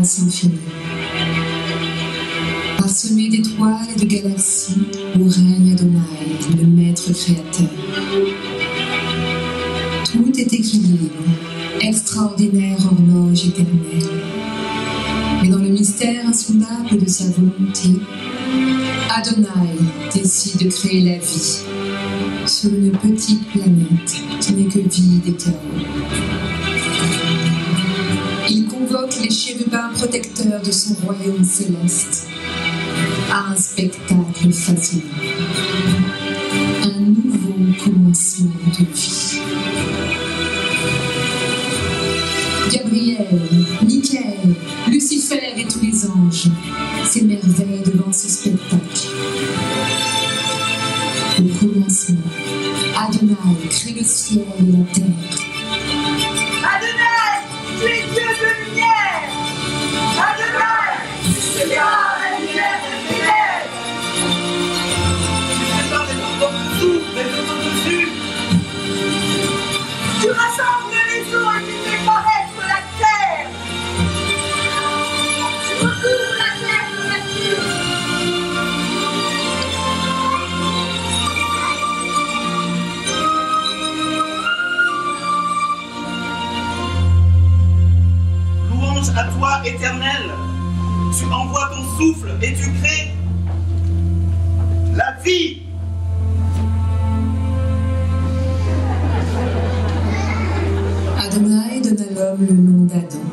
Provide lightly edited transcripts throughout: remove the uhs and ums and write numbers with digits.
l'espace infini. Parsemé d'étoiles et de galaxies, où règne Adonai, le maître créateur. Tout est équilibre, extraordinaire horloge éternelle. Mais dans le mystère insondable de sa volonté, Adonai décide de créer la vie sur une petite planète qui n'est que vide et chaos. Il convoque les chérubins protecteurs de son royaume céleste à un spectacle fascinant. Un nouveau commencement de vie. Gabriel, Michael, Lucifer et tous les anges s'émerveillent devant ce spectacle. Au commencement, Adonai crée le ciel et la terre. Adonai, tu es Dieu de lumière. Adonai, tu es la lumière des ténèbres. Tu prépares les enfants dessous, les autres dessus. Tu rassembles les eaux et tu fais paraître la terre. Tu recouvres la terre de nature. Louange à toi, Éternel. Tu envoies ton souffle et tu crées la vie. Adonai donne à l'homme le nom d'Adam.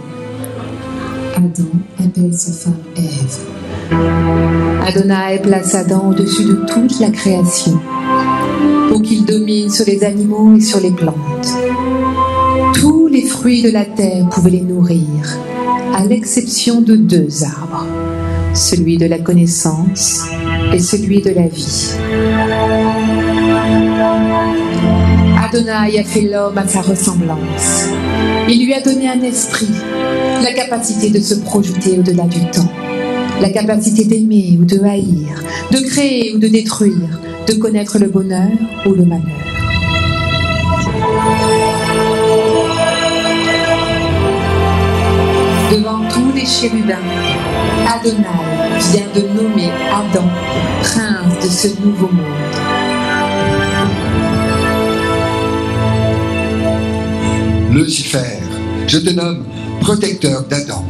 Adam appelle sa femme Ève. Adonai place Adam au-dessus de toute la création pour qu'il domine sur les animaux et sur les plantes. Tous les fruits de la terre pouvaient les nourrir, à l'exception de 2 arbres, celui de la connaissance et celui de la vie. Adonai a fait l'homme à sa ressemblance. Il lui a donné un esprit, la capacité de se projeter au-delà du temps, la capacité d'aimer ou de haïr, de créer ou de détruire, de connaître le bonheur ou le malheur. Devant tous les chérubins, Adonai vient de nommer Adam prince de ce nouveau monde. Lucifer, je te nomme protecteur d'Adam.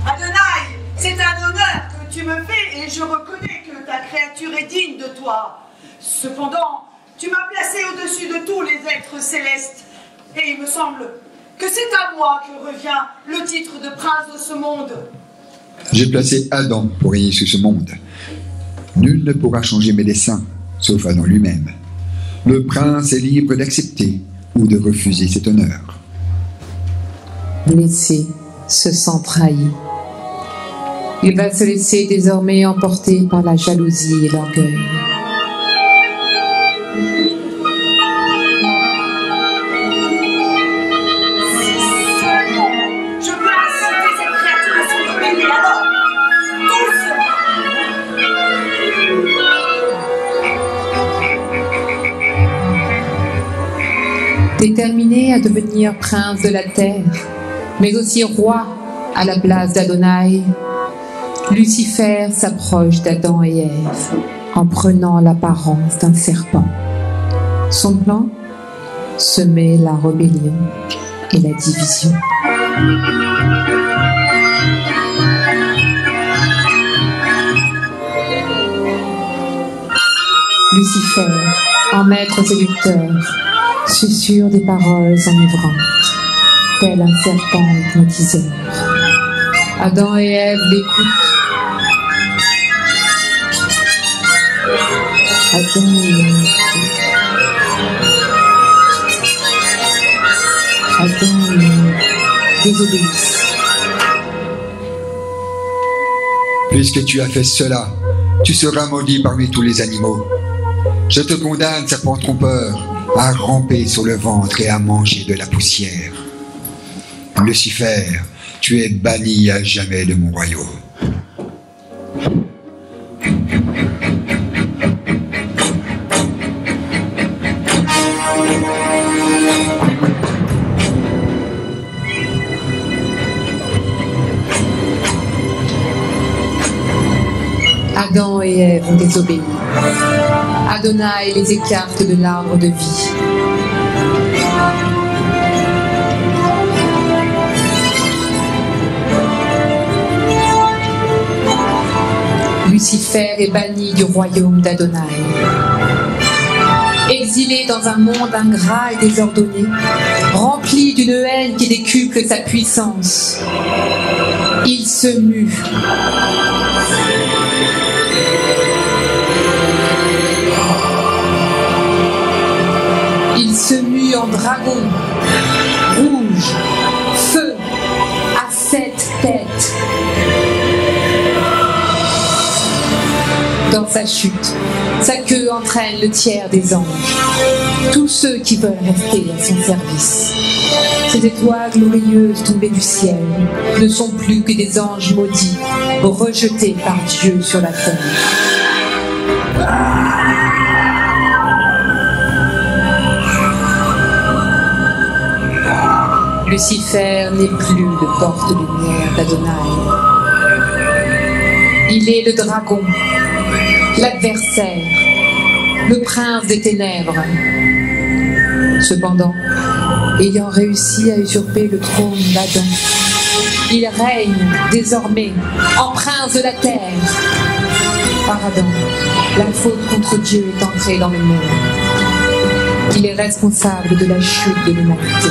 Adonai, c'est un honneur que tu me fais et je reconnais que ta créature est digne de toi. Cependant, tu m'as placé au-dessus de tous les êtres célestes et il me semble que c'est à moi que revient le titre de prince de ce monde. J'ai placé Adam pour régner sur ce monde. Nul ne pourra changer mes desseins, sauf Adam lui-même. Le prince est libre d'accepter ou de refuser cet honneur. Blessé, se sent trahi. Il va se laisser désormais emporter par la jalousie et l'orgueil. Je veux inciter cette créature à se rebeller alors. Déterminé à devenir prince de la terre, mais aussi roi à la place d'Adonai, Lucifer s'approche d'Adam et Ève en prenant l'apparence d'un serpent. Son plan? Semer la rébellion et la division. Lucifer, en maître séducteur, susurre des paroles enivrantes, tel un serpent hypnotiseur. Adam et Ève l'écoutent. Adam et Ève Adam et Ève désobéissent. Puisque tu as fait cela, tu seras maudit parmi tous les animaux. Je te condamne, serpent trompeur, à ramper sur le ventre et à manger de la poussière. Lucifer, tu es banni à jamais de mon royaume. ont désobéi. Adonai les écarte de l'arbre de vie. Lucifer est banni du royaume d'Adonai. Exilé dans un monde ingrat et désordonné, rempli d'une haine qui décuple sa puissance, il se mue. Il se mue en dragon, rouge, feu, à 7 têtes. Dans sa chute, sa queue entraîne le tiers des anges, tous ceux qui veulent rester à son service. Ces étoiles glorieuses tombées du ciel ne sont plus que des anges maudits, rejetés par Dieu sur la terre. Lucifer n'est plus le porte-lumière d'Adonai. Il est le dragon, l'adversaire, le prince des ténèbres. Cependant, ayant réussi à usurper le trône d'Adam, il règne désormais en prince de la terre. Par Adam, la faute contre Dieu est entrée dans le monde. Il est responsable de la chute de l'humanité.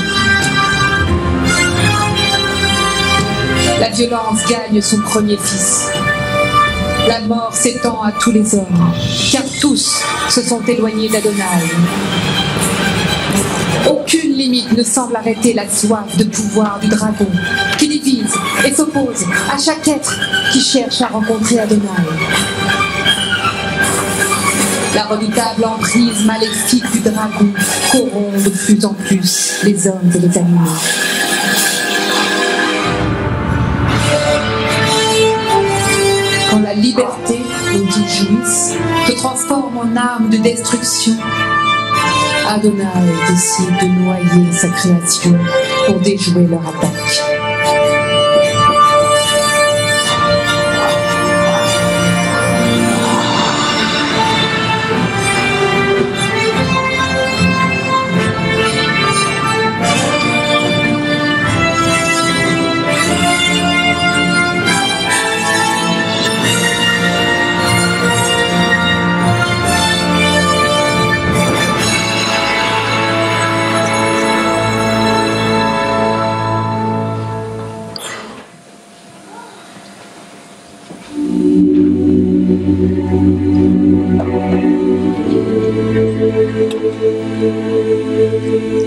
La violence gagne son premier fils. La mort s'étend à tous les hommes, car tous se sont éloignés d'Adonai. Aucune limite ne semble arrêter la soif de pouvoir du dragon, qui divise et s'oppose à chaque être qui cherche à rencontrer Adonai. La redoutable emprise maléfique du dragon corrompt de plus en plus les hommes et les animaux. Quand la liberté, dont ils jouissent, se transforme en arme de destruction, Adonai décide de noyer sa création pour déjouer leur attaque.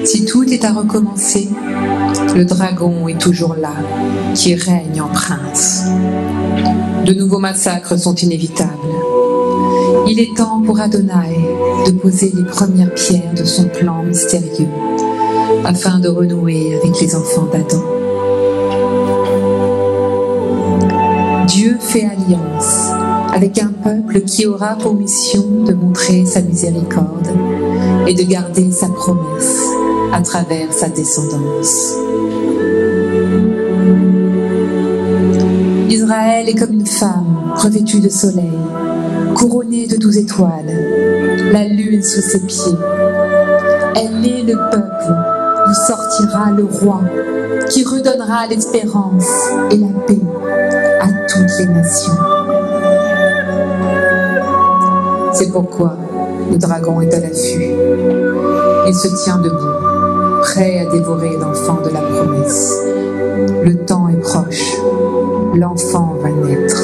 Si tout est à recommencer, le dragon est toujours là, qui règne en prince. De nouveaux massacres sont inévitables. Il est temps pour Adonai de poser les premières pierres de son plan mystérieux, afin de renouer avec les enfants d'Adam. Dieu fait alliance avec un peuple qui aura pour mission de montrer sa miséricorde et de garder sa promesse à travers sa descendance. Israël est comme une femme revêtue de soleil, couronnée de 12 étoiles, la lune sous ses pieds. Elle est le peuple où sortira le roi qui redonnera l'espérance et la paix à toutes les nations. C'est pourquoi le dragon est à l'affût. Il se tient debout, prêt à dévorer l'enfant de la promesse. Le temps est proche, l'enfant va naître.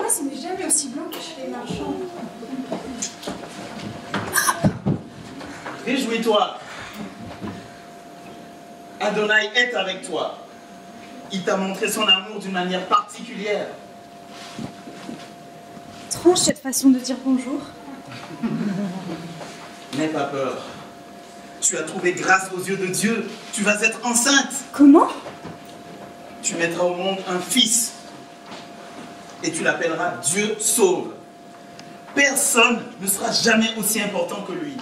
moi, ce n'est jamais aussi blanc que chez les marchands. Réjouis-toi. Adonai est avec toi. Il t'a montré son amour d'une manière particulière. Étrange cette façon de dire bonjour. N'aie pas peur. Tu as trouvé grâce aux yeux de Dieu. Tu vas être enceinte. Comment? Tu mettras au monde un fils. Et tu l'appelleras Dieu sauve. Personne ne sera jamais aussi important que lui.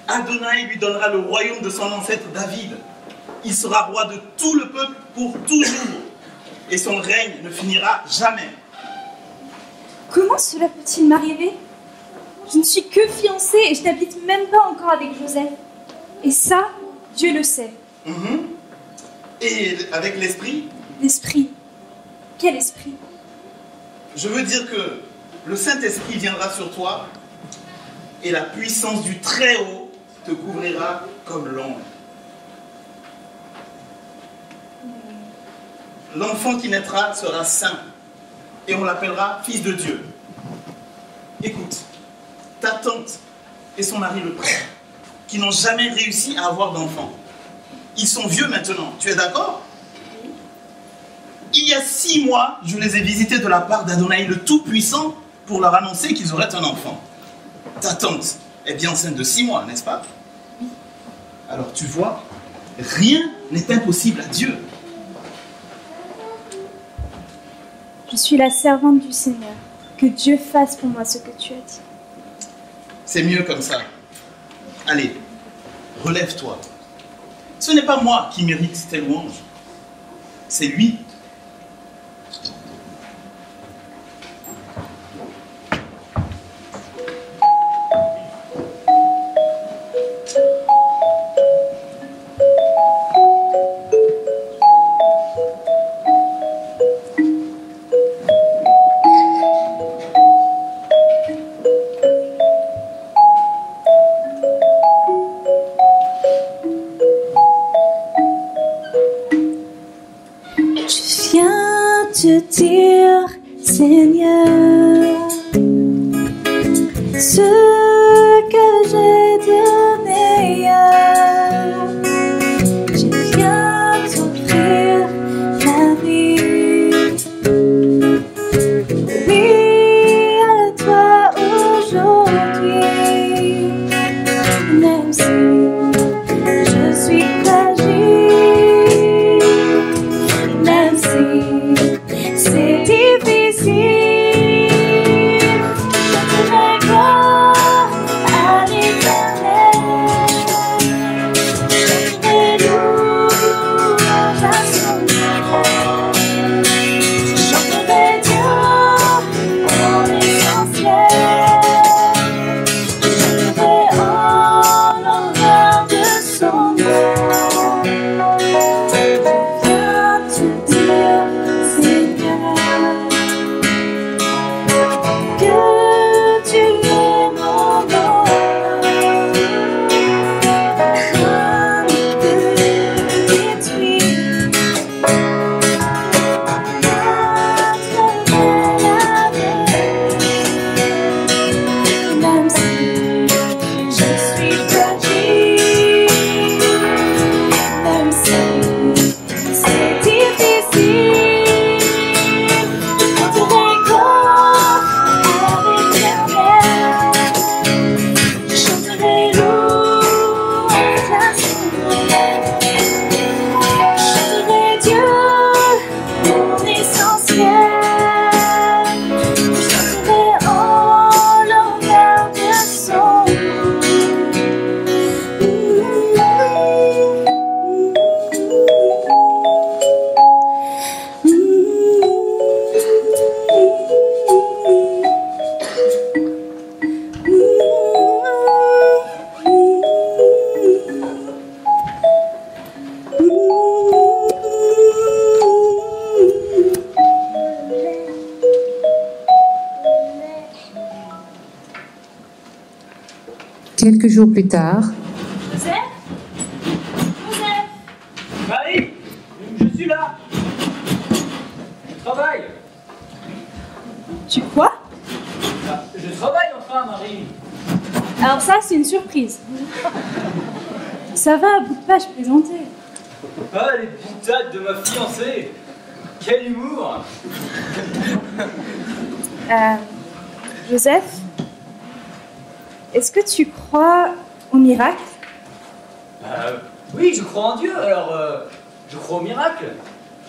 Adonai lui donnera le royaume de son ancêtre David. Il sera roi de tout le peuple pour toujours. Et son règne ne finira jamais. Comment cela peut-il m'arriver? Je ne suis que fiancée et je n'habite même pas encore avec Joseph. Et ça, Dieu le sait. Et avec l'esprit? L'esprit? Quel esprit? Je veux dire que le Saint-Esprit viendra sur toi et la puissance du Très-Haut te couvrira comme l'ombre. L'enfant qui naîtra sera saint et on l'appellera fils de Dieu. Écoute, ta tante et son mari le prêtre, qui n'ont jamais réussi à avoir d'enfant. Ils sont vieux maintenant, tu es d'accord? Il y a 6 mois, je les ai visités de la part d'Adonai le Tout-Puissant pour leur annoncer qu'ils auraient un enfant. Ta tante est bien enceinte de 6 mois, n'est-ce pas? Alors tu vois, rien n'est impossible à Dieu. Je suis la servante du Seigneur. Que Dieu fasse pour moi ce que tu as dit. C'est mieux comme ça. Allez, relève-toi. Ce n'est pas moi qui mérite tes louanges. C'est lui. Te dire, Seigneur, ce que j'ai de meilleur. Je viens t'offrir la vie. Oui, à toi aujourd'hui, même si je suis fragile, même si c'est difficile, je te gloire à l'Éternel. Je te louange à son nom. Je chanterai Dieu pour l'essentiel. Je chanterai en l'honneur de son nom. Viens te dire, que tu es mon bonheur, rien ne peut détruire notre belle avenir. Même si je suis fragile, même si c'est difficile, je te gloire à l'Éternel. Je chanterai louange à son nom. Je chanterai Dieu pour l'essentiel. Je chanterai en l'honneur de son Quelques jours plus tard, Joseph? Joseph? Marie, je suis là. Je travaille. Tu quoi? Je travaille enfin, Marie. Alors ça, c'est une surprise. Ça va, à bout de pas, je plaisantais. Ah, les boutades de ma fiancée. Quel humour. Joseph, est-ce que tu crois au miracle? Oui, je crois en Dieu, alors je crois au miracle.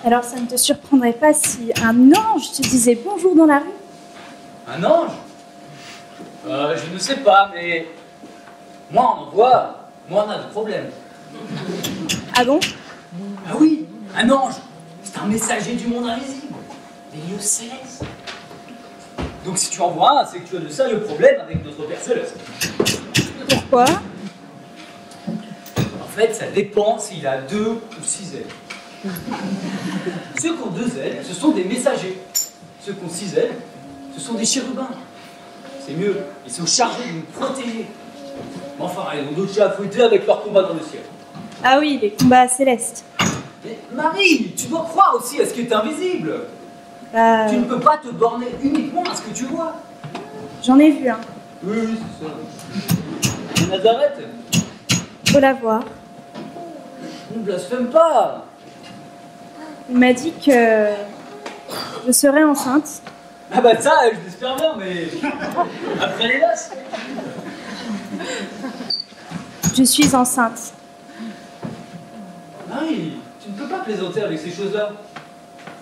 Alors ça ne te surprendrait pas si un ange te disait bonjour dans la rue? Un ange? Je ne sais pas, mais moi on en voit, moi on a de problèmes. Ah bon? Ah oui, un ange, c'est un messager du monde invisible, des lieux célestes. Donc si tu en vois un, c'est que tu as de sérieux problèmes avec notre Père Céleste. Pourquoi? En fait, ça dépend s'il a 2 ou 6 ailes. Ceux qui ont 2 ailes, ce sont des messagers. Ceux qui ont 6 ailes, ce sont des chérubins. C'est mieux, ils sont chargés de nous protéger. Mais enfin, ils ont d'autres chats à fouetter avec leur combat dans le ciel. Ah oui, les combats célestes. Mais Marie, tu dois croire aussi à ce qui est invisible. Tu ne peux pas te borner uniquement à ce que tu vois. J'en ai vu un. Oui, c'est ça. Nazareth. Faut la voir. Ne blasphème pas. Il m'a dit que je serais enceinte. Ah bah ça, je l'espère bien, mais après les lasses. Je suis enceinte. Marie, tu ne peux pas plaisanter avec ces choses-là.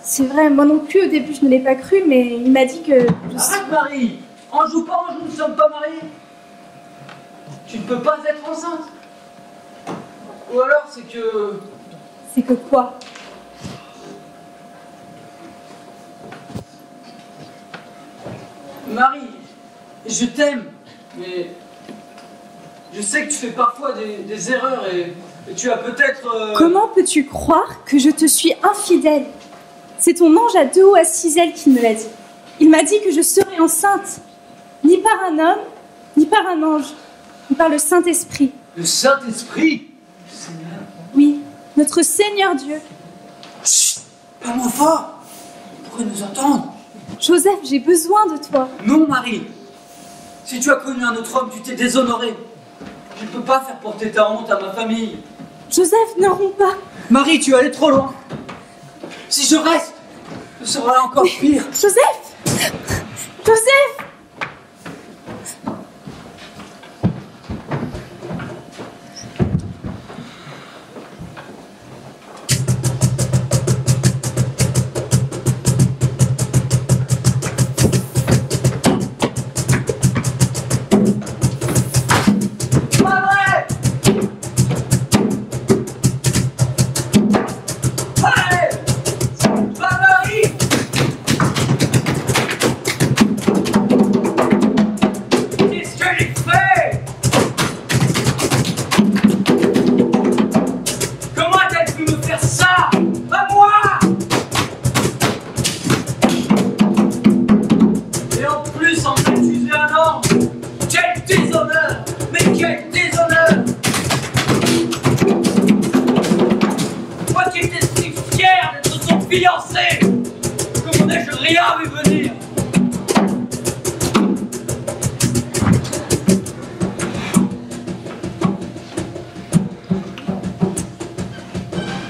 C'est vrai, moi non plus au début je ne l'ai pas cru, mais il m'a dit que... Arrête Marie. En joue pas, nous ne sommes pas mariés. Tu ne peux pas être enceinte. Ou alors c'est que... C'est que quoi? Marie, je t'aime, mais je sais que tu fais parfois des erreurs et tu as peut-être... Comment peux-tu croire que je te suis infidèle? C'est ton ange à 2 ou à 6 ailes qui me l'a dit. Il m'a dit que je serais enceinte, ni par un homme, ni par un ange, mais par le Saint-Esprit. Le Saint-Esprit? Seigneur. Oui, notre Seigneur Dieu. Chut, pas moins fort. Il pourrait nous entendre. Joseph, j'ai besoin de toi. Non, Marie. Si tu as connu un autre homme, tu t'es déshonoré. Je ne peux pas faire porter ta honte à ma famille. Joseph, ne romps pas. Marie, tu es allée trop loin. Si je reste, ce sera encore pire. Joseph! Joseph!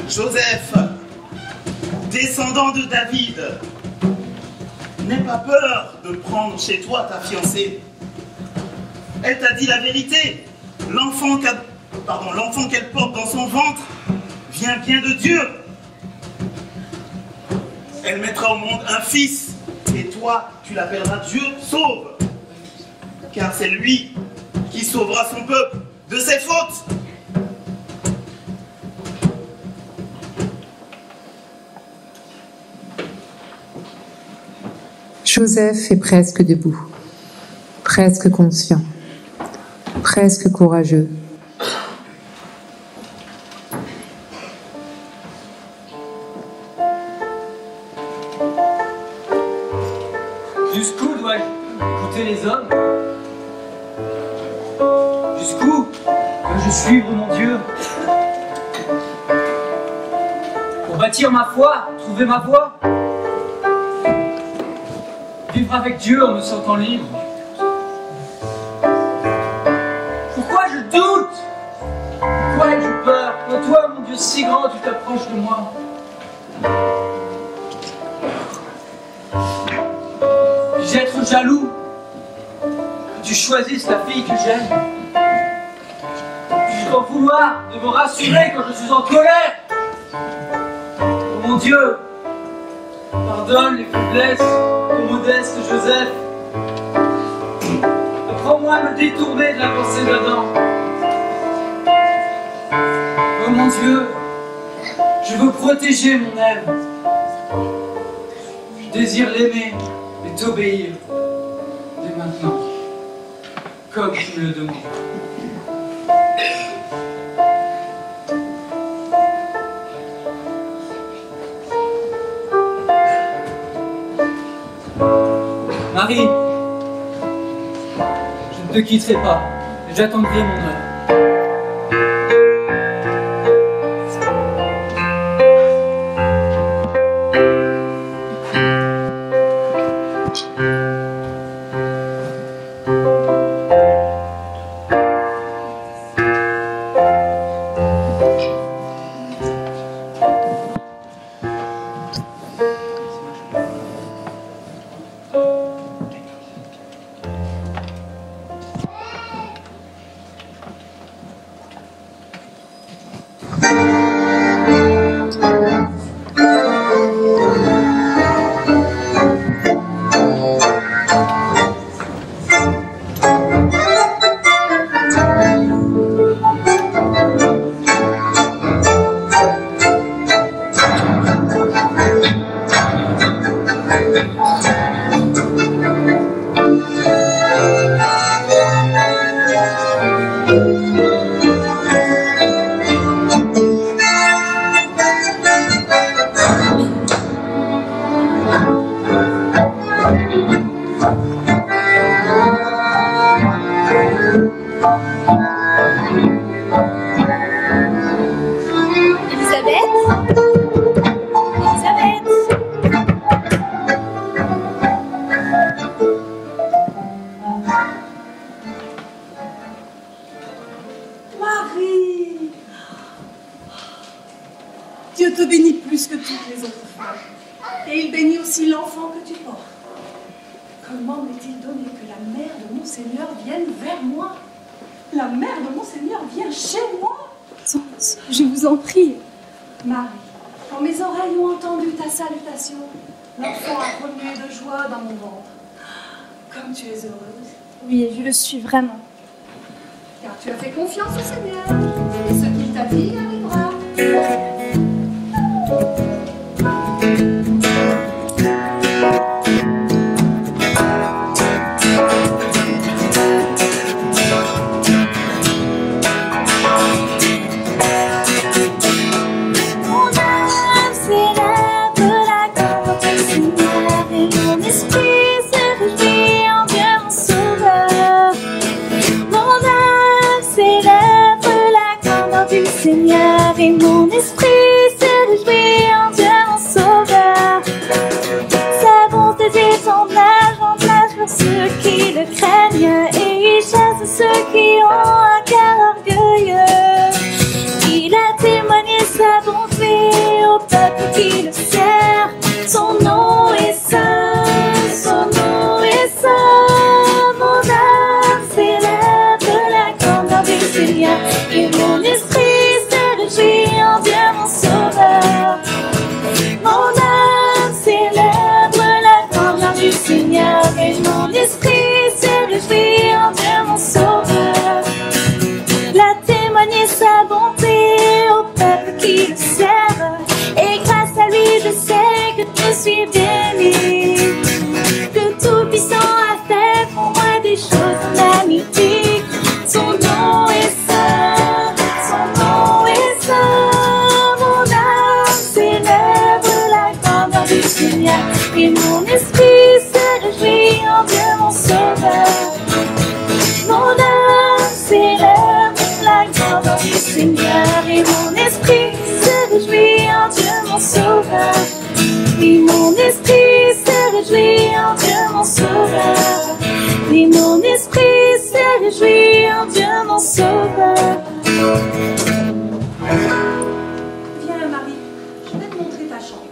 Joseph, descendant de David, n'aie pas peur de prendre chez toi ta fiancée. Elle t'a dit la vérité. L'enfant qu'elle porte dans son ventre vient bien de Dieu. Elle mettra au monde un fils, et toi, tu l'appelleras Dieu sauve. Car c'est lui qui sauvera son peuple de ses fautes. Joseph est presque debout, presque conscient, presque courageux. Jusqu'où dois-je écouter les hommes? Jusqu'où dois-je suivre mon Dieu? Pour bâtir ma foi, trouver ma voie? vivre avec Dieu en me sentant libre. Pourquoi je doute? Pourquoi ai-je peur? Quand toi, mon Dieu si grand, tu t'approches de moi. Puis-je être jaloux que tu choisisses la fille que j'aime? Puis-je t'en vouloir de me rassurer quand je suis en colère? Oh mon Dieu, pardonne les faiblesses de modeste Joseph. Apprends-moi à me détourner de la pensée d'Adam. Oh mon Dieu, je veux protéger mon Ève. Je désire l'aimer et t'obéir dès maintenant, comme tu me le demandes. Marie, je ne te quitterai pas, j'attendrai mon heure. Dieu te bénit plus que toutes les autres femmes. Et il bénit aussi l'enfant que tu portes. Comment m'est-il donné que la mère de mon Seigneur vienne vers moi? La mère de mon Seigneur vient chez moi? Je vous en prie. Marie, quand mes oreilles ont entendu ta salutation, l'enfant a remué de joie dans mon ventre. Comme tu es heureuse. Oui, je le suis vraiment. Car tu as fait confiance au Seigneur. Et ce qu'il t'a dit arrivera. Seigneur, et mon esprit se réjouit en Dieu mon sauveur. Sa bonté et son âge pour ceux qui le craignent, et il chasse ceux qui ont un cœur orgueilleux. Il a témoigné sa bonté au peuple qui le sert. Son nom est saint, son nom est saint. Mon âme célèbre la grandeur du Seigneur, et mon esprit en Dieu mon réjouir, Dieu mon sauveur. Viens, Marie, je vais te montrer ta chambre.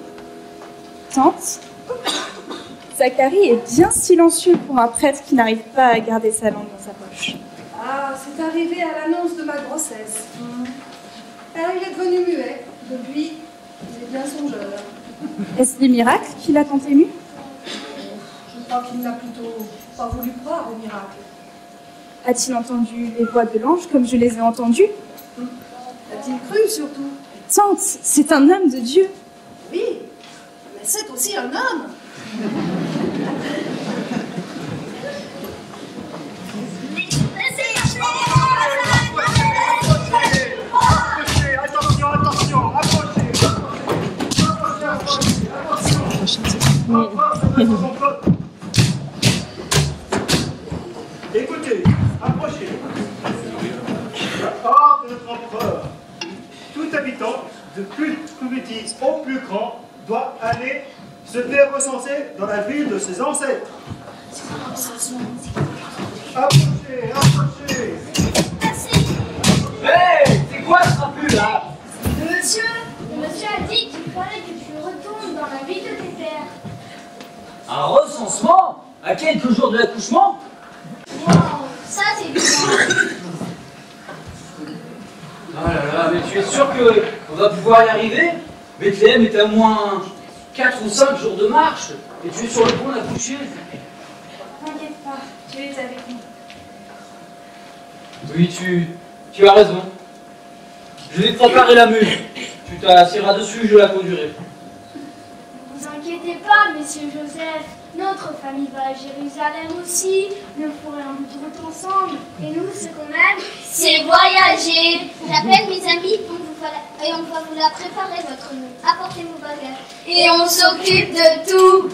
Tante, Zacharie est bien silencieux pour un prêtre qui n'arrive pas à garder sa langue dans sa poche. Ah, c'est arrivé à l'annonce de ma grossesse. Alors, il est devenu muet. Depuis, il est bien songeur. Est-ce les miracles qui l'a tant ému? Je crois qu'il n'a plutôt pas voulu croire aux miracles. A-t-il entendu les voix de l'ange comme je les ai entendues? A-t-il cru surtout? Tante, c'est un homme de Dieu. Oui, mais c'est aussi un homme. Écoutez, approchez. Hors de notre empereur, tout habitant, de plus petit au plus grand, doit aller se faire recenser dans la ville de ses ancêtres. Approchez, approchez. Hey, c'est quoi ce trapu là? Le monsieur a dit qu'il fallait que tu retournes dans la ville de tes pères. Un recensement? À quelques jours de l'accouchement? Wow, ça c'est bizarre. Ah là là, mais tu es sûr qu'on va pouvoir y arriver? Bethléem est à moins 4 ou 5 jours de marche, et tu es sur le point d'accoucher. T'inquiète pas, tu es avec nous. Oui, tu as raison. Je vais te préparer la mule. Tu t'assiras dessus, je la conduirai. Ne vous inquiétez pas, monsieur Joseph. Notre famille va à Jérusalem aussi. Nous ferons un bout de route ensemble. Et nous, ce qu'on aime, c'est voyager. J'appelle mes amis et on va vous la préparer, votre mule. Apportez vos bagages. Et on s'occupe de tout.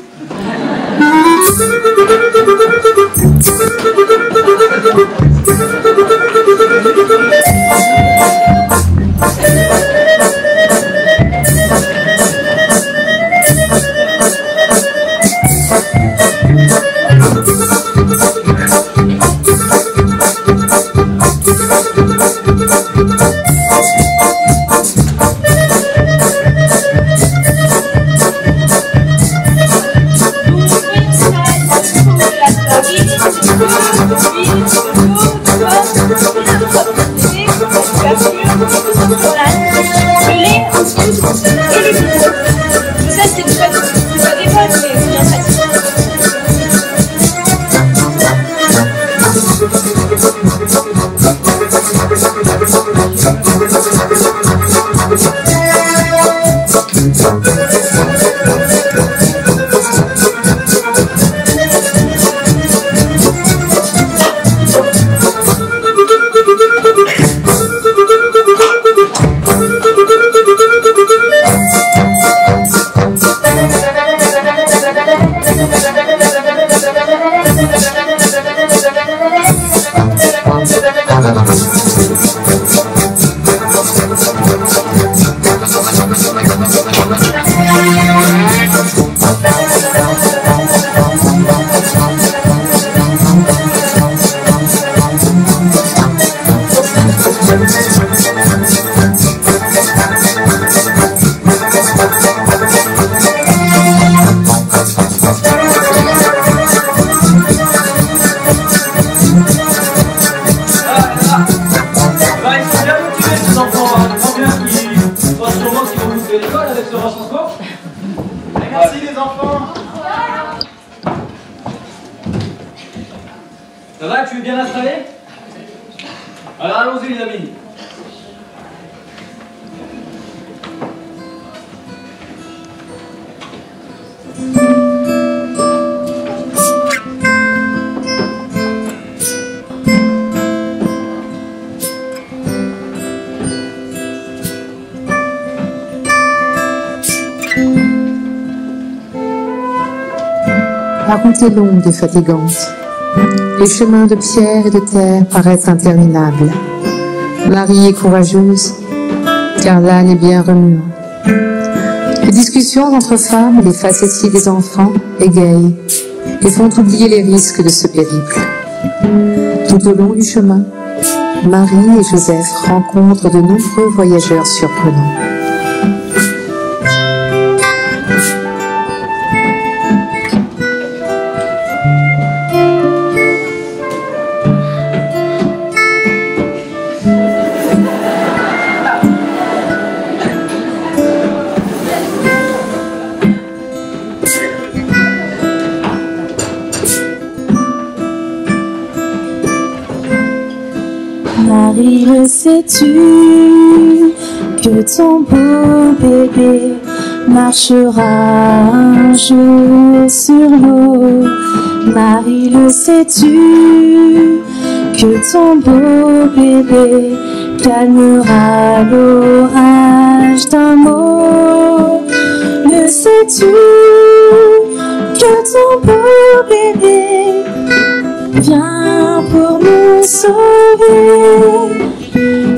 Merci les enfants. Ça va, tu es bien installé? Alors allons-y les amis. La route est longue et fatigante. Les chemins de pierre et de terre paraissent interminables. Marie est courageuse, car l'âne est bien remuant. Les discussions entre femmes, les facéties des enfants égayent et font oublier les risques de ce périple. Tout au long du chemin, Marie et Joseph rencontrent de nombreux voyageurs surprenants. Marie, le sais-tu que ton beau bébé marchera un jour sur l'eau? Marie, le sais-tu que ton beau bébé calmera l'orage d'un mot? Le sais-tu que ton beau bébé vient pour nous sauver?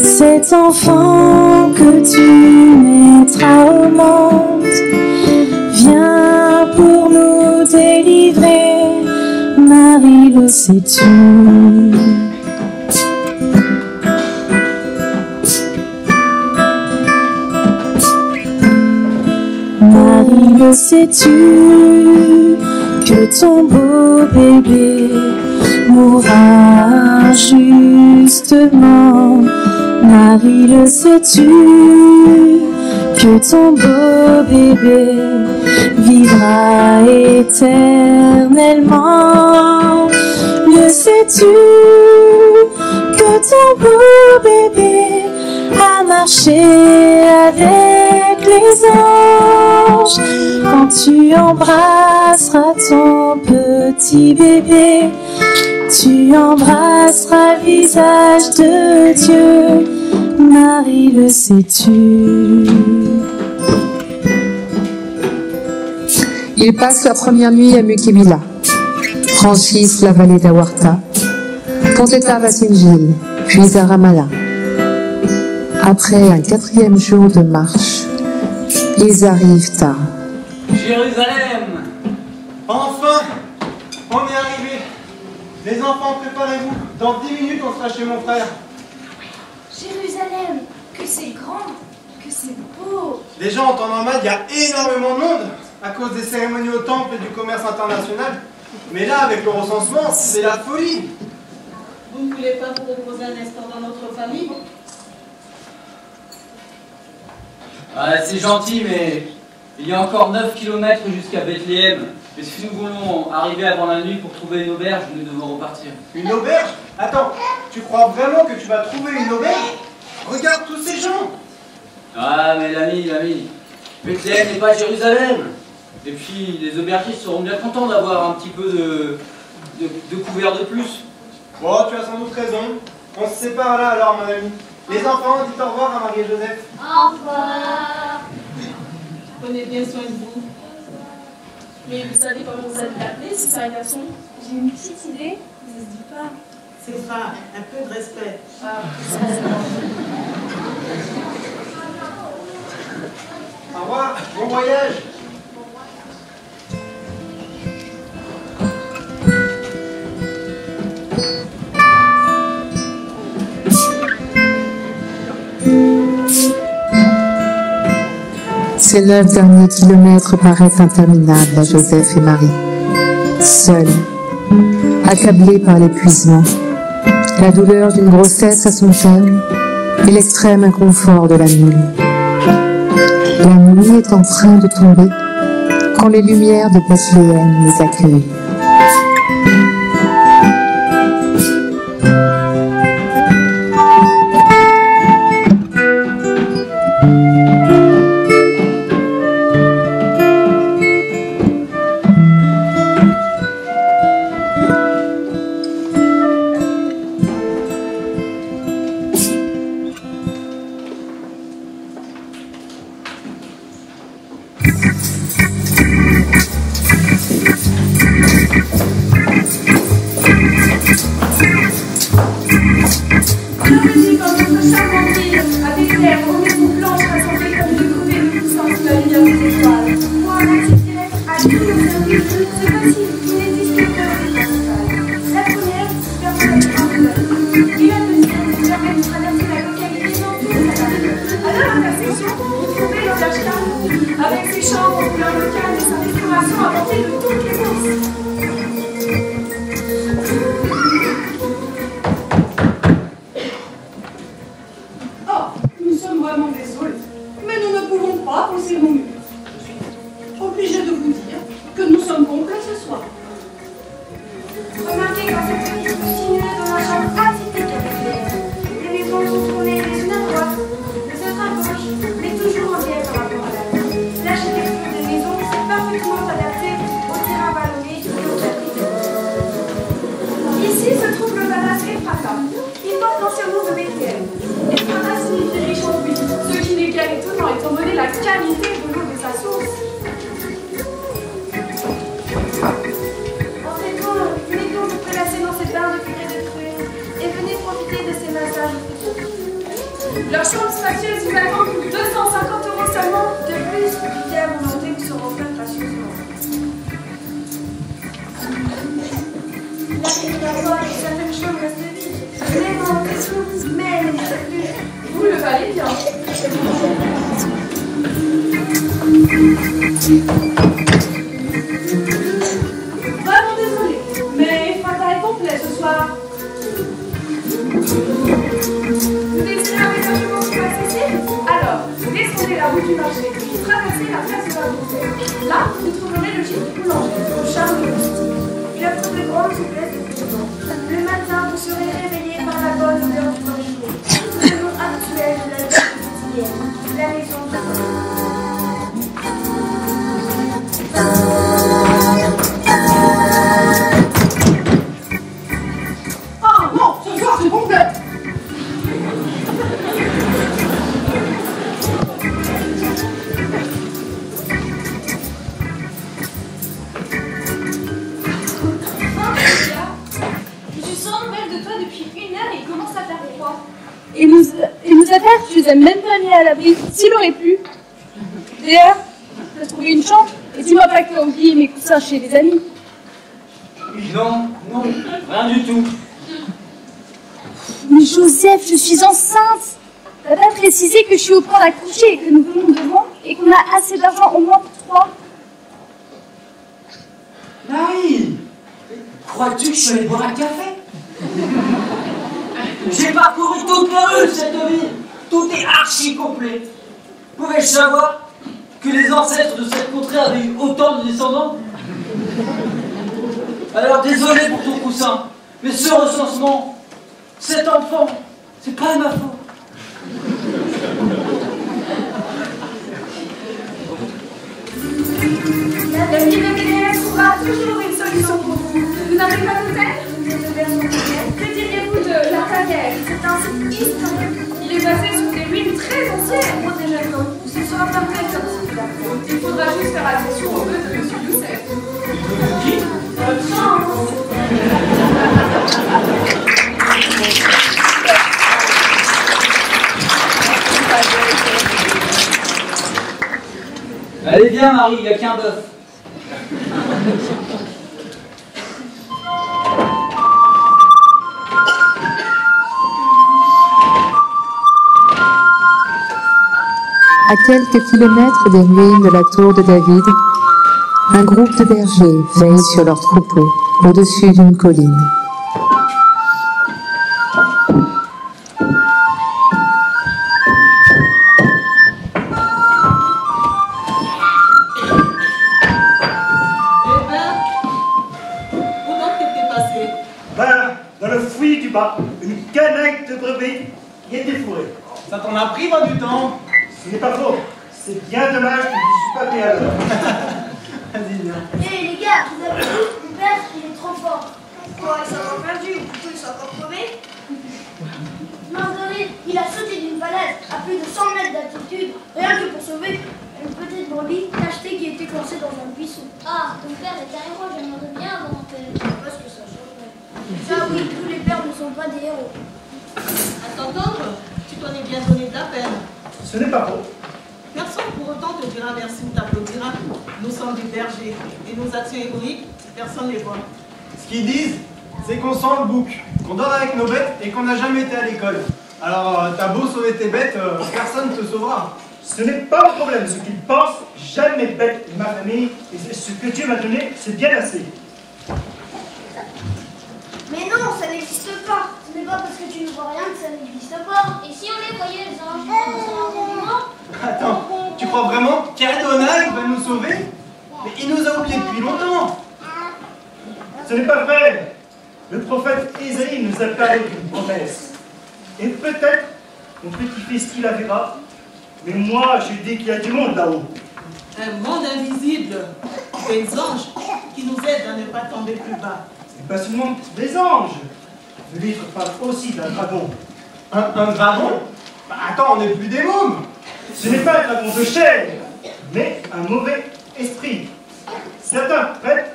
Cet enfant que tu mettras au monde vient pour nous délivrer. Marie, le sais-tu? Marie, le sais-tu que ton beau bébé mourra injustement? Marie, le sais-tu que ton beau bébé vivra éternellement? Le sais-tu que ton beau bébé a marché avec les anges? Quand tu embrasseras ton petit bébé, tu embrasseras le visage de Dieu. Marie, le sais-tu? Ils passent la première nuit à Mukébila, franchissent la vallée d'Awarta, consétavent à Sinjil, puis à Ramallah. Après un 4e jour de marche, ils arrivent à Jérusalem. Enfin, on est arrivé. Les enfants, préparez-vous. Dans 10 minutes, on sera chez mon frère. Jérusalem, que c'est grand, que c'est beau. Déjà, en temps normal, il y a énormément de monde à cause des cérémonies au temple et du commerce international. Mais là, avec le recensement, c'est la folie. Vous ne voulez pas vous reposer un instant dans notre famille? C'est gentil, mais il y a encore 9 km jusqu'à Bethléem. Et si nous voulons arriver avant la nuit pour trouver une auberge, nous devons repartir. Une auberge? Attends, tu crois vraiment que tu vas trouver une auberge? Regarde tous ces gens. Ah, mais l'ami, Bethléem n'est pas Jérusalem. Et puis, les aubergistes seront bien contents d'avoir un petit peu de couvert de plus. Bon, tu as sans doute raison. On se sépare là alors, mon ami. Les enfants, dites au revoir à Marie et Joseph. Au revoir. Prenez bien soin de vous. Mais vous savez comment vous allez l'appeler si c'est un garçon? J'ai une petite idée, mais ça se dit pas. C'est pas un peu de respect. Au revoir, bon voyage. Ces 9 derniers kilomètres paraissent interminables à Joseph et Marie. Seuls, accablés par l'épuisement, la douleur d'une grossesse à son terme et l'extrême inconfort de la nuit. La nuit est en train de tomber quand les lumières de Bethléem les accueillent. Leur chambre spacieuse vous attend pour 250 € seulement. De plus, invité à volonté vous seront offerts gracieusement. Certaines chambres restent vides. Mais mon vaisseau, mais vous le valez bien. Vraiment désolé, mais Fata est complet ce soir. Vous désirez un hébergement plus accessible? Alors, vous descendez la route du marché, vous traversez la place de la Bourse. Là, vous trouverez le gîte du boulanger, au charme rustique. Il offre de grandes souplesses de vêtements. Le matin, vous serez réveillé par la bonne odeur du pain chaud. Le nom actuel de la vie quotidienne, la maison de Ah non, ce soir c'est complet. Je suis sans nouvelles de toi depuis 1 heure et il commence à faire froid. Et nos affaires, tu les as même pas mis à l'abri, s'il aurait plu. D'ailleurs, t'as trouvé une chambre et tu m'as pas que oublié mes coussins chez les amis. Non, non, rien du tout. Mais Joseph, je suis enceinte. T'as pas précisé que je suis au point d'accoucher et que nous venons de loin et qu'on a assez d'argent au moins pour 3. Marie, crois-tu que je suis allé boire un café? J'ai parcouru toute la rue de cette ville. Tout est archi complet. Pouvais-je savoir que les ancêtres de cette contrée avaient eu autant de descendants? Alors désolé pour ton coussin, mais ce recensement, cet enfant, c'est pas ma faute. La vie de Claire trouvera toujours une solution pour vous. Vous n'avez pas d'hôtel? Vous êtes ouvert sur Claire. Que diriez-vous de la Taguelle? C'est un site historique. Il est basé sur des ruines très anciennes. Pour des jeunes hommes, ce sera parfait comme site d'accord. Il faudra juste faire attention aux vœux de M. Youssef. Qui? Bonne chance. Allez bien Marie, il n'y a qu'un bœuf. À quelques kilomètres des ruines de la tour de David, un groupe de bergers veille sur leurs troupeaux au-dessus d'une colline. Dans le fouillis du bas, une canaille de brebis y était fourrée. Ça t'en a pris, du temps. Ce n'est pas faux. C'est bien dommage que je ne suis pas payé à l'heure. Vas-y, viens. Hé les gars, vous avez vu, mon père, il est trop fort. Quoi, il s'est encore perdu, ou plutôt il s'est encore crevé? Marguerite, il a sauté d'une falaise à plus de 100 mètres d'altitude, rien que pour sauver une petite brebis cachetée qui était coincée dans un buisson. Ah, ton père est un héros, j'aimerais bien avoir un père. Je sais pas ce que ça changerait. Ça oui, tous les pères ne sont pas des héros. À t'entendre, tu t'en es bien donné de la peine. Ce n'est pas faux. Personne pour autant te dira merci ou t'applaudira. Nous sommes des bergers et nos actions héroïques, personne ne les voit. Ce qu'ils disent, c'est qu'on sent le bouc, qu'on dort avec nos bêtes et qu'on n'a jamais été à l'école. Alors, t'as beau sauver tes bêtes, personne ne te sauvera. Ce n'est pas mon problème. Ce qu'ils pensent, jamais bête ma famille. Et ce que Dieu m'a donné, c'est bien assez. Mais non, ça n'existe pas. Ce n'est pas parce que tu ne vois rien que ça n'existe pas. Et si on les voyait, les anges, on Attends, tu crois vraiment qu'Adonai va nous sauver? Mais il nous a oubliés depuis longtemps. Ce n'est pas vrai. Le prophète Ésaïe nous a parlé d'une promesse. Et peut-être mon petit-fils qui la verra. Mais moi, je dis qu'il y a du monde là-haut. Un monde invisible, des anges qui nous aident à ne pas tomber plus bas. Ce n'est pas seulement des anges. Le livre parle aussi d'un dragon. Un dragon? Bah, attends, on n'est plus des mômes. Ce n'est pas un dragon de chair, mais un mauvais esprit. Certains prêtres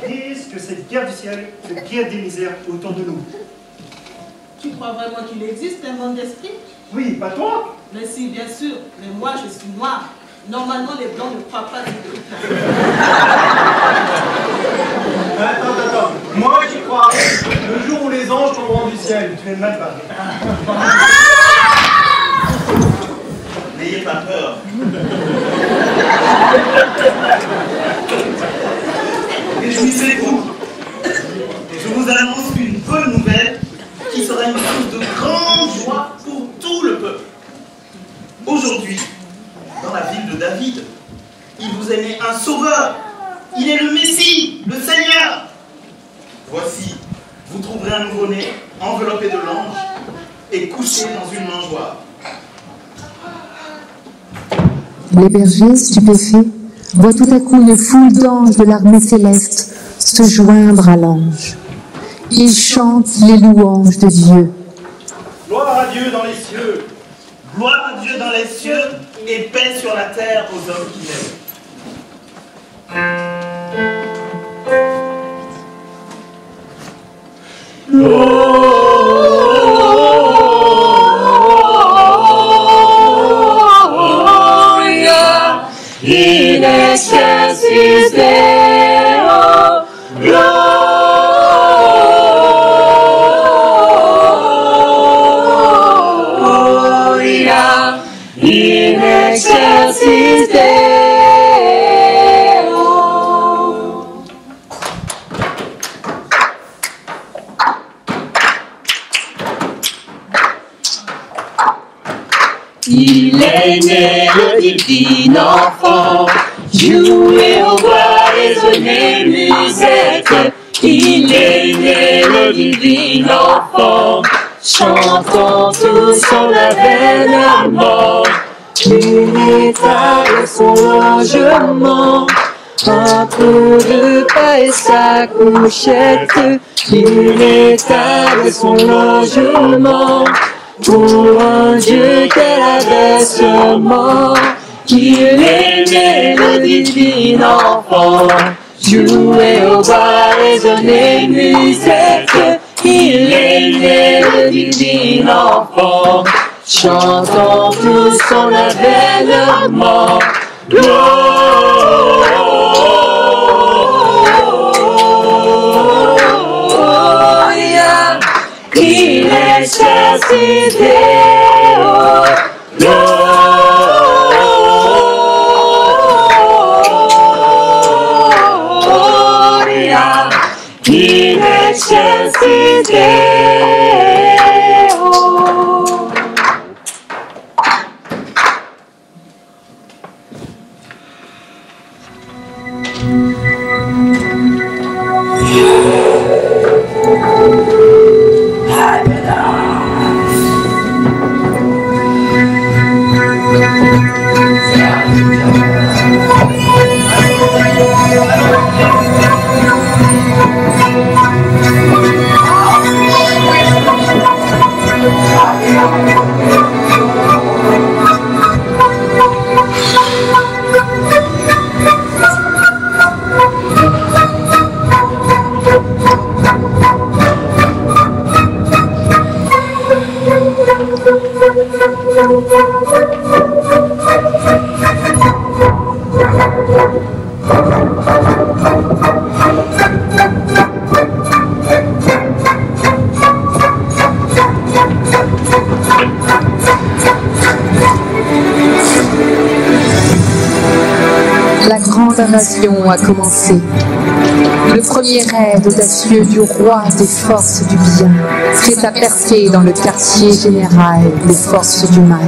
disent que cette guerre du ciel fait bien des misères autour de nous. Tu crois vraiment qu'il existe un monde d'esprit? Oui, pas toi? Mais si, bien sûr. Mais moi, je suis noire. Normalement, les blancs ne croient pas du tout. Attends. Moi, j'y crois. Le jour où les anges tomberont du ciel, tu es mal parlé. N'ayez pas peur. Réjouissez-vous. Je vous annonce une bonne nouvelle qui sera une source de grande joie pour tout le peuple. Aujourd'hui, dans la ville de David, il vous est né un sauveur. Il est le Messie, le Seigneur. Voici, vous trouverez un nouveau-né enveloppé de langes et couché dans une mangeoire. Les bergers, stupéfaits, voient tout à coup une foule d'anges de l'armée céleste se joindre à l'ange. Ils chantent les louanges de Dieu. Gloire à Dieu dans les cieux. Gloire à Dieu dans les cieux et paix sur la terre aux hommes qui l'aiment. Gloria in excelsis Deo. Gloria in excelsis Deo. Il est né le divin enfant, jouez au bois, résonnez musette. Il est né le divin enfant, chantons tous son avènement. Une étale son logement, un peu de pain et sa couchette. Une étale son logement, pour un Dieu qu'elle abaissement. Il est né le divin enfant, jouez au bois, résonnez musette. Il est né le divin enfant, chantons tous son avènement. Gloria in excelsis Deo. Gloria in excelsis Deo. La grande invasion a commencé. Le premier raid audacieux du roi des forces du bien s'est apercé dans le quartier général des forces du mal.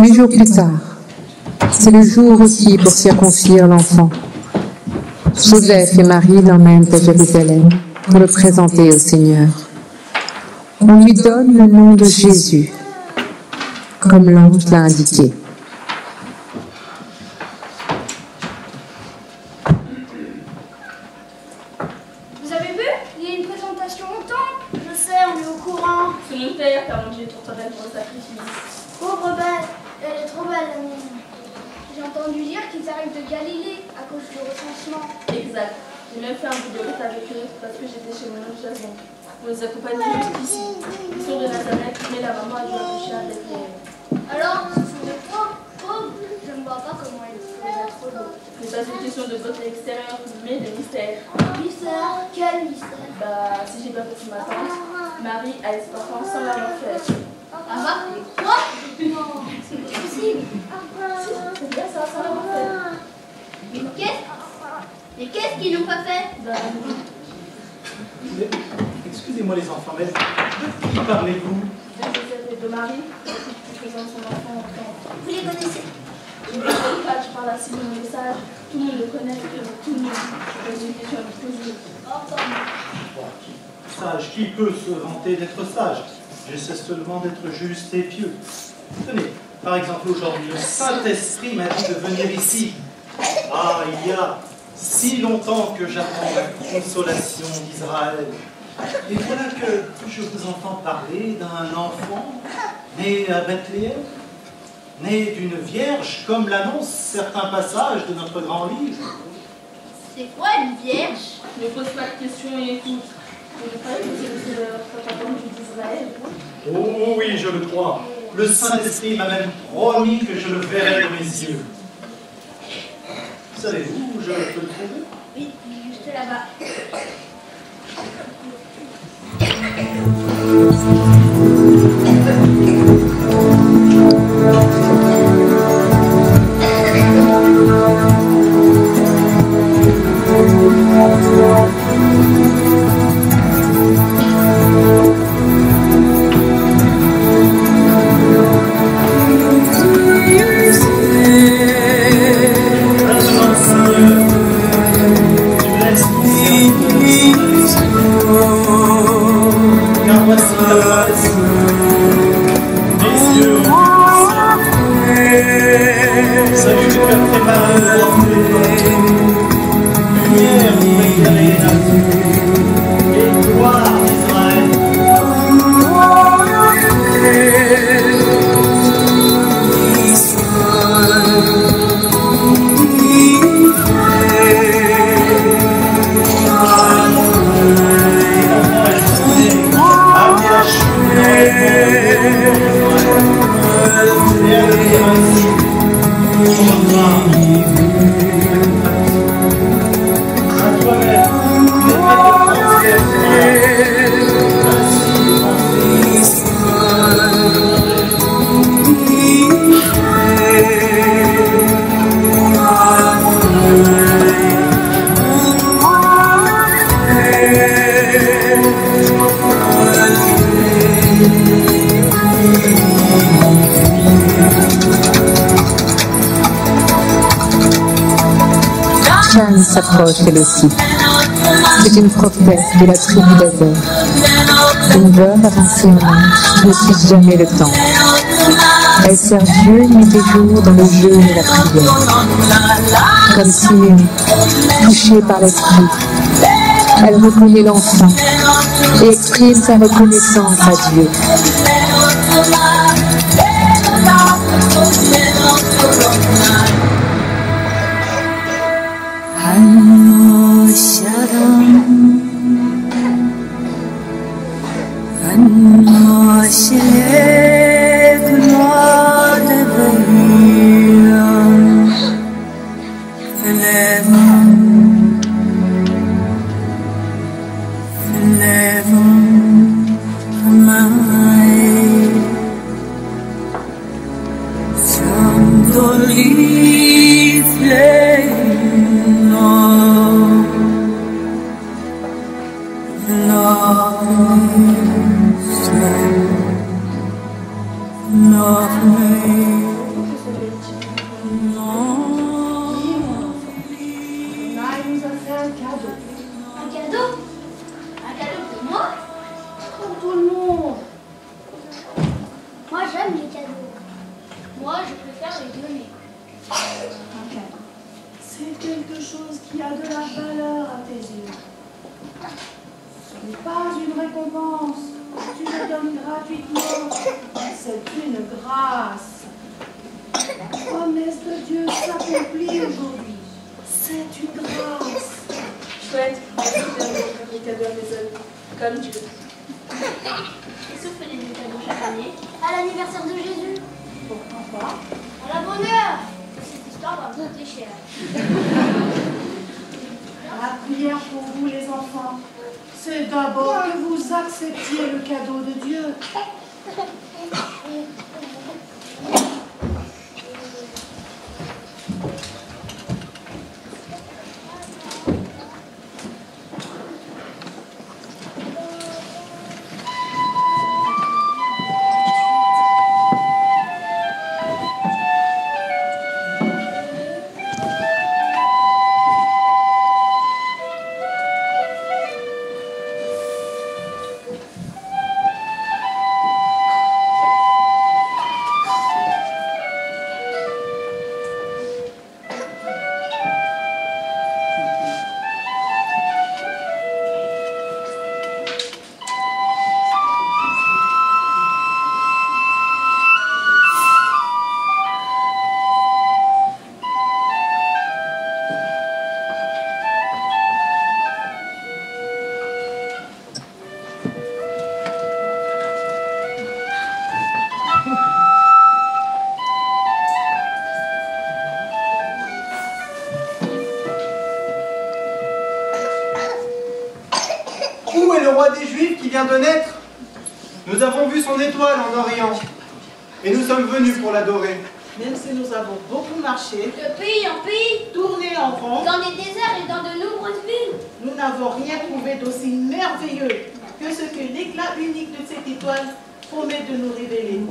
8 jours plus tard, c'est le jour aussi pour circoncire l'enfant. Joseph et Marie l'emmènent à Jérusalem pour le présenter au Seigneur. On lui donne le nom de Jésus, comme l'ange l'a indiqué. Vous avez vu? Il y a une présentation au temple. Je sais, on est au courant. C'est mon père qui a mangé ton travail pour le sacrifice. Pauvre bête, elle est trop belle, la mienne. J'ai entendu dire qu'ils arrivent de Galilée à cause du recensement. Exact. J'ai même fait un bout de route avec eux parce que j'étais chez mon oncle Jason. On les accompagne jusqu'ici. Ils sont de Nazareth, mais la maman a dû accoucher avec eux. Alors, ce sont des pauvres. Je ne vois pas comment ils peuvent être beaux. C'est pas une question de beauté extérieure, mais de mystère. Mystère? Quel mystère? Bah, si j'ai bien compris ma tante, Marie a les enfants sans l'avoir fait. Ah bah? Quoi? Non, c'est pas possible. C'est bien ça, sans l'avoir fait. Mais qu'est-ce qu'ils n'ont pas fait? Excusez-moi les enfants, mais de qui parlez-vous? De Marie, qui présente son enfant en temps. Vous les connaissez? Je ne sais pas, tu parles assez de mon message. Tout le monde le connaît, tout le monde. C'est une question à me poser. Sage, qui peut se vanter d'être sage? J'essaie seulement d'être juste et pieux. Tenez, par exemple, aujourd'hui, le Saint-Esprit m'a dit de venir ici. Ah, il y a si longtemps que j'attends la consolation d'Israël. Et voilà que je vous entends parler d'un enfant né à Bethléem, né d'une vierge, comme l'annoncent certains passages de notre grand livre. C'est quoi une vierge? Ne pose pas de questions et écoute. Vous ne croyez que c'est le papa d'Israël? Oh oui, je le crois. Le Saint-Esprit m'a même promis que je le verrai de mes yeux. Savez-vous où je peux le trouver? Oui, juste là-bas. Jeanne s'approche elle aussi. C'est une prophète de la tribu d'Azer. Une veuve avancée en âge qui ne suit jamais le temps. Elle sert Dieu nuit et jour dans le jeûne et la prière. Comme si, touchée par l'esprit, elle reconnaît l'enfant et exprime sa reconnaissance à Dieu. De naître, nous avons vu son étoile en Orient et nous sommes venus pour l'adorer. Même si nous avons beaucoup marché, de pays en pays, tourné en rond, dans des déserts et dans de nombreuses villes, nous n'avons rien trouvé d'aussi merveilleux que ce que l'éclat unique de cette étoile promet de nous révéler.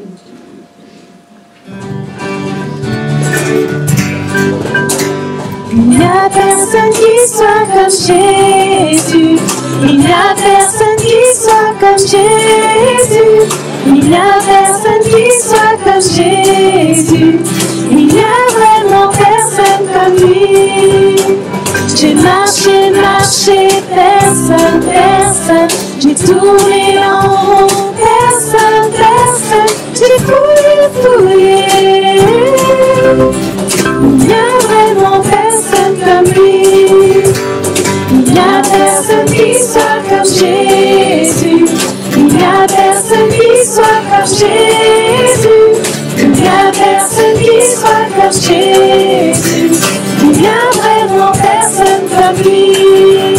Il n'y a personne qui soit comme Jésus. Il n'y a personne qui soit comme Jésus. Il n'y a personne qui soit comme Jésus. Il n'y a vraiment personne comme lui. J'ai marché, marché, personne, personne. J'ai tourné en rond, personne, personne. J'ai fouillé, fouillé. Il n'y a vraiment personne comme lui. Il n'y a personne qui soit comme Jésus. Il n'y a personne qui soit comme Jésus. Il n'y a personne qui soit comme Jésus. Il n'y a vraiment personne comme lui.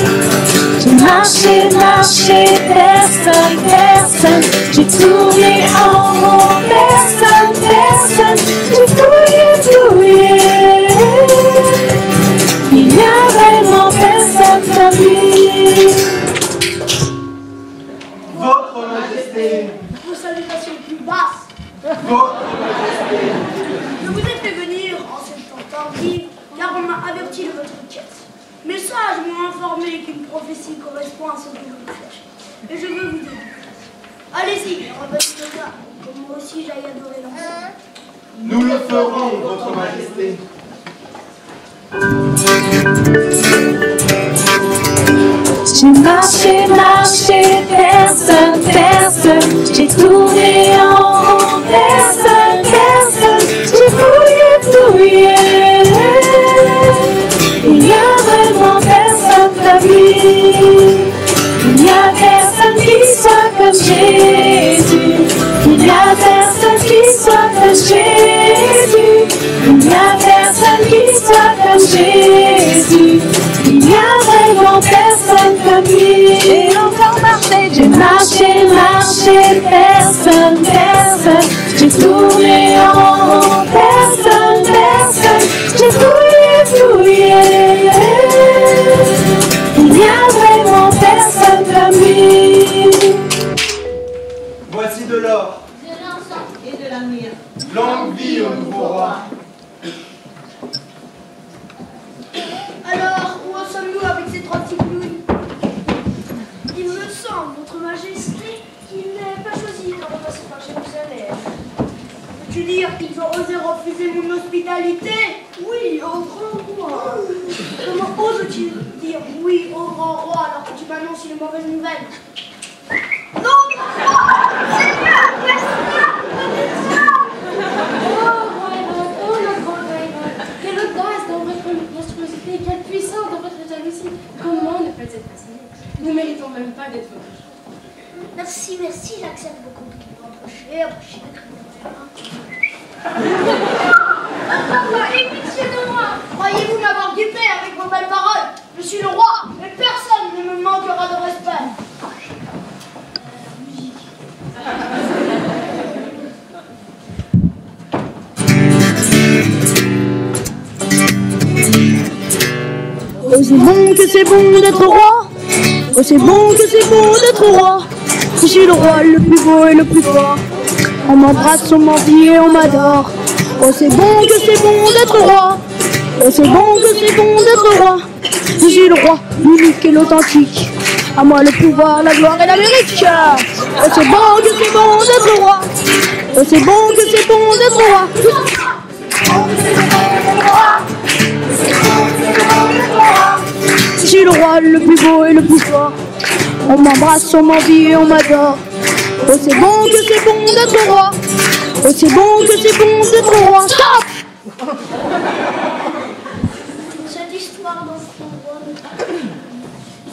J'ai marché, marché, personne, personne. J'ai tourné en rond, personne, personne. J'ai fouillé, fouillé. Il n'y a vraiment personne comme lui. Votre Majesté. Vos salutations plus basses. Votre Majesté. Je vous ai fait venir en cette temps tardive, car on m'a averti de votre quête. Mes sages m'ont informé qu'une prophétie correspond à ce que vous cherchez. Et je veux vous aider. Allez-y, revenez-le-moi, que moi aussi j'aille adorer l'enfant. Nous le ferons, Votre Majesté. J'ai marché, marché, personne, personne. J'ai tourné en rond, personne, personne. J'ai fouillé, fouillé. Il n'y a vraiment personne comme lui. Il n'y a personne qui soit comme Jésus. Il n'y a personne qui soit comme Jésus. Il n'y a personne qui soit comme Jésus. Il n'y a vraiment personne comme lui. J'ai encore marché, j'ai marché, marché, personne, personne. J'ai tourné en rond, personne, personne. J'ai fouillé, fouillé. Il n'y a vraiment personne comme lui. Voici de l'or, De l'encens Et de la mire. longue vie au nouveau roi. Alors, où en sommes-nous avec ces trois petits clowns? Il me semble, votre majesté, qu'ils n'avaient pas choisi de repasser par Jérusalem. Veux-tu dire qu'ils ont osé refuser mon hospitalité? Oui, au grand roi. Comment oses-tu dire oui au grand roi alors que tu m'annonces une mauvaise nouvelle? Non, quelle audace dans votre monstruosité, quelle puissance dans votre jalousie. Comment ne pas être fasciné? Nous ne méritons même pas d'être vos. merci, merci, j'accepte vos compliments. Approchez, approchez, ayez pitié de moi. Croyez-vous m'avoir dupé avec vos belles paroles? Je suis le roi, et personne ne me manquera de respect. Oh c'est bon que c'est bon d'être roi. Oh c'est bon que c'est bon d'être roi. Je suis le roi le plus beau et le plus fort. On m'embrasse, on m'envie et on m'adore. Oh c'est bon que c'est bon d'être roi. Oh c'est bon que c'est bon d'être roi. Je suis le roi, l'unique et l'authentique. À moi le pouvoir, la gloire et l'Amérique. Oh c'est bon que c'est bon d'être roi. Oh c'est bon que c'est bon d'être roi. Je suis le roi le plus beau et le plus fort. On m'embrasse, on m'envie et on m'adore. Oh c'est bon que c'est bon d'être roi. Oh c'est bon que c'est bon d'être roi. Stop! Cette histoire dans son roi.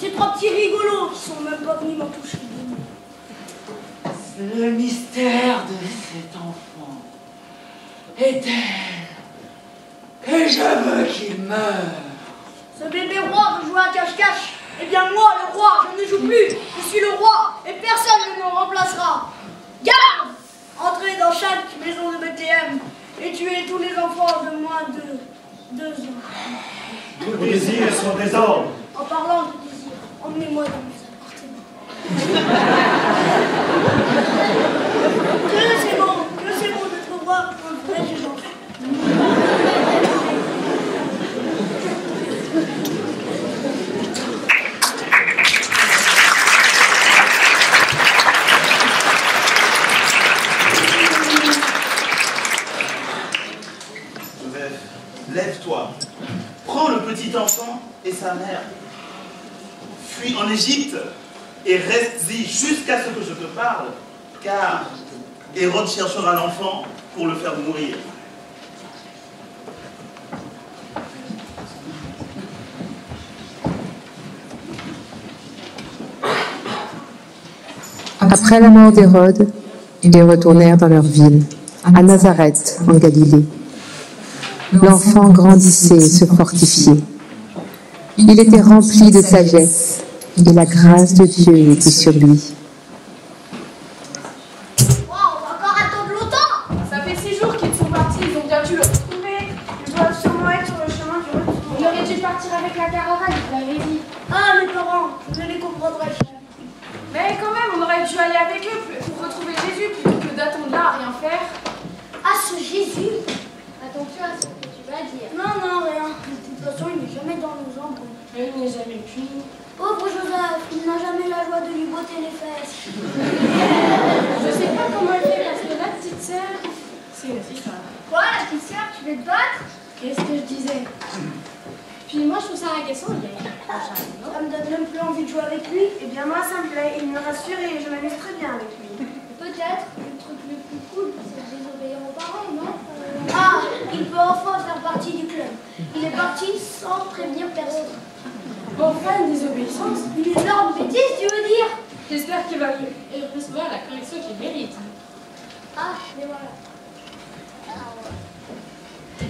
Ces trois petits rigolos qui sont même pas venus m'en toucher. Le mystère de cet enfant est tel que je veux qu'il meure. Ce bébé roi veut jouer à cache-cache. Eh bien moi, le roi, je ne joue plus. Je suis le roi et personne ne me remplacera. Garde! Entrez dans chaque maison de Bethléem et tuez tous les enfants de moins de 2 ans. Nos désirs sont des ordres. En parlant de désir, emmenez-moi dans mes appartements. Que c'est bon de te voir un vrai géant. Lève-toi, prends le petit enfant et sa mère, fuis en Égypte et reste-y jusqu'à ce que je te parle, car Hérode cherchera l'enfant pour le faire mourir. Après la mort d'Hérode, ils retournèrent dans leur ville, à Nazareth, en Galilée. L'enfant grandissait et se fortifiait. Il était rempli de sagesse et la grâce de Dieu était sur lui. Wow, on va encore attendre longtemps. Ça fait 6 jours qu'ils sont partis, ils ont bien dû le retrouver. Ils doivent sûrement être sur le chemin du retour. On aurait dû partir avec la caravane, je l'avais dit. Ah, mes parents, je les comprendrai jamais. Mais quand même, on aurait dû aller avec eux pour retrouver Jésus plutôt que d'attendre là à rien faire. Ah, ce Jésus. Attention à ce que tu vas dire. Non, non, rien. De toute façon, il n'est jamais dans nos embrouilles. Il n'est jamais puni. Pauvre Joseph, il n'a jamais la joie de lui botter les fesses. Je sais pas comment elle fait parce que la petite sœur, c'est une petite sœur. Quoi, la petite sœur, tu veux te battre? Qu'est-ce que je disais? Puis moi, je trouve ça agaçant, il y a un chat, non? Ça me donne même plus envie de jouer avec lui. Eh bien, moi, ça me plaît. Il me rassure et je m'amuse très bien avec lui. Peut-être, le truc le plus cool, c'est de désobéir aux parents, non? Ah, il peut enfin faire partie du club. Il est parti sans prévenir personne. Enfin, une désobéissance? Une énorme bêtise, tu veux dire? J'espère qu'il va recevoir la correction qu'il mérite. Ah, mais voilà.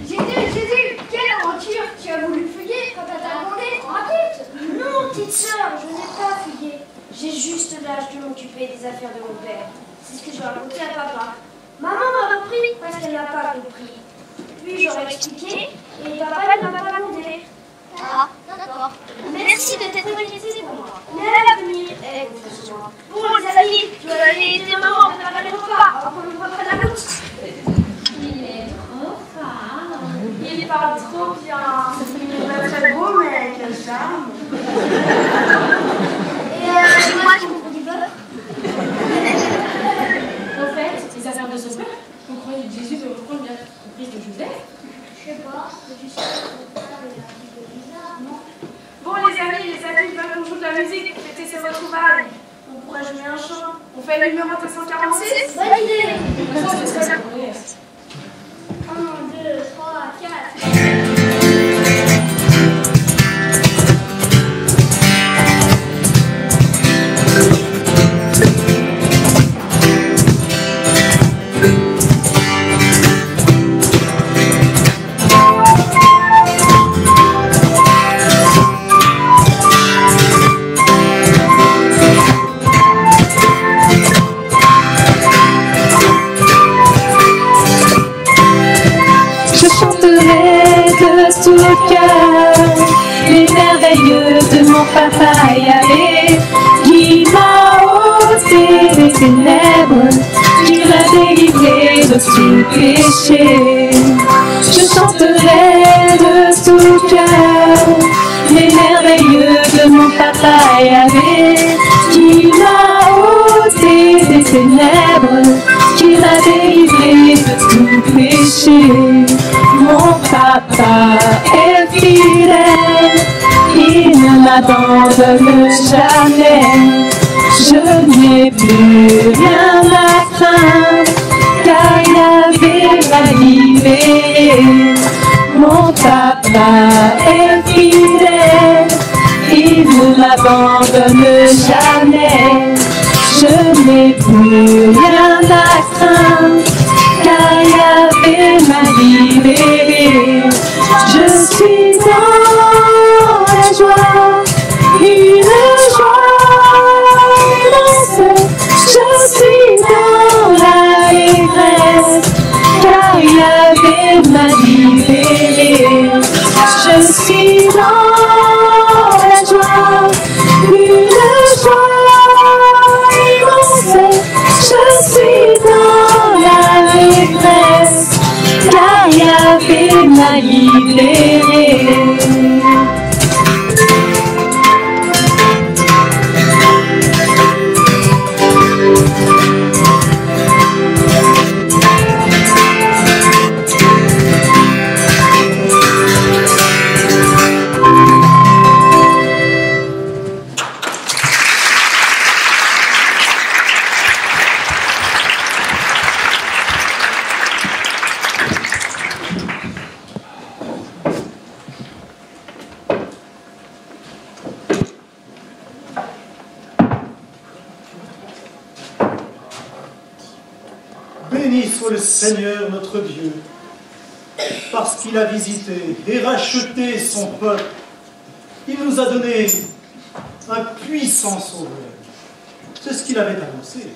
Jésus, quelle aventure! Tu as voulu fuguer quand t'as demandé? Raconte! Non, petite sœur, je n'ai pas fugué. J'ai juste l'âge de m'occuper des affaires de mon père. C'est ce que je vais raconter à papa. Maman m'a repris parce qu'elle n'a pas compris. Puis j'aurais expliqué et papa ne m'a pas demandé. Ah, d'accord. Merci de t'être inquiété pour moi. Mais à l'avenir, écoute-moi. Bon, les amis, tu vas aller aider maman à préparer le repas avant qu'on nous reprenne la route. Il est trop fin. Il parle trop bien. Il est très beau, mais quel charme. Et moi, je comprends du beurre. En fait, les affaires de ce soir, on croyait que Jésus devait reprendre bien comprise de Joseph. Je sais pas, je sais pas. Non. Bon, les amis, les adultes veulent qu'on joue de la musique pour fêter ces retrouvailles. On pourrait jouer un chant. On fait le numéro 246? Bonne idée. Ça, c'est ça. 1, 2, 3, 4. Tout le cœur, les merveilleux de mon papa Yahvé, qui m'a ôté des ténèbres, qui m'a délivré de tout péché. Je chanterai de tout le cœur, les merveilleux de mon papa Yahvé, qui m'a ôté des ténèbres, qui m'a délivré de tout péché. Mon papa est fidèle, il ne m'abandonne jamais. Je n'ai plus rien à craindre, car Yahvé m'a libéré. Mon papa est fidèle, il ne m'abandonne jamais. Je n'ai plus rien à craindre, car Yahvé m'a libéré. Je suis dans la joie, une joie immense. Je suis dans l'allégresse, car Yahvé m'a libéré. Je suis dans la joie, une joie immense. Je suis dans l'allégresse, car Yahvé m'a libéré. Béni soit le Seigneur notre Dieu, parce qu'il a visité et racheté son peuple. Il nous a donné un puissant sauveur. C'est ce qu'il avait annoncé